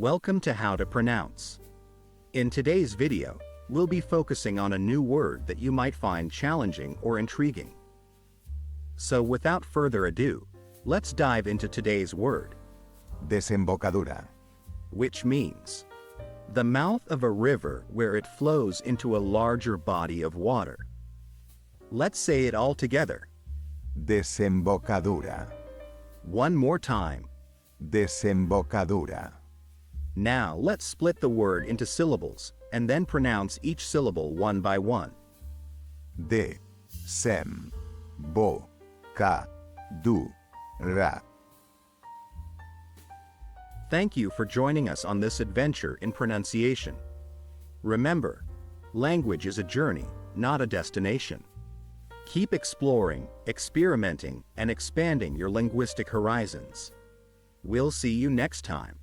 Welcome to How to Pronounce. In today's video, we'll be focusing on a new word that you might find challenging or intriguing. So without further ado, let's dive into today's word, Desembocadura. which means the mouth of a river where it flows into a larger body of water. Let's say it all together. Desembocadura. One more time. Desembocadura. Now let's split the word into syllables and then pronounce each syllable one by one. Desembocadura. Thank you for joining us on this adventure in pronunciation. Remember, language is a journey, not a destination. Keep exploring, experimenting, and expanding your linguistic horizons. We'll see you next time.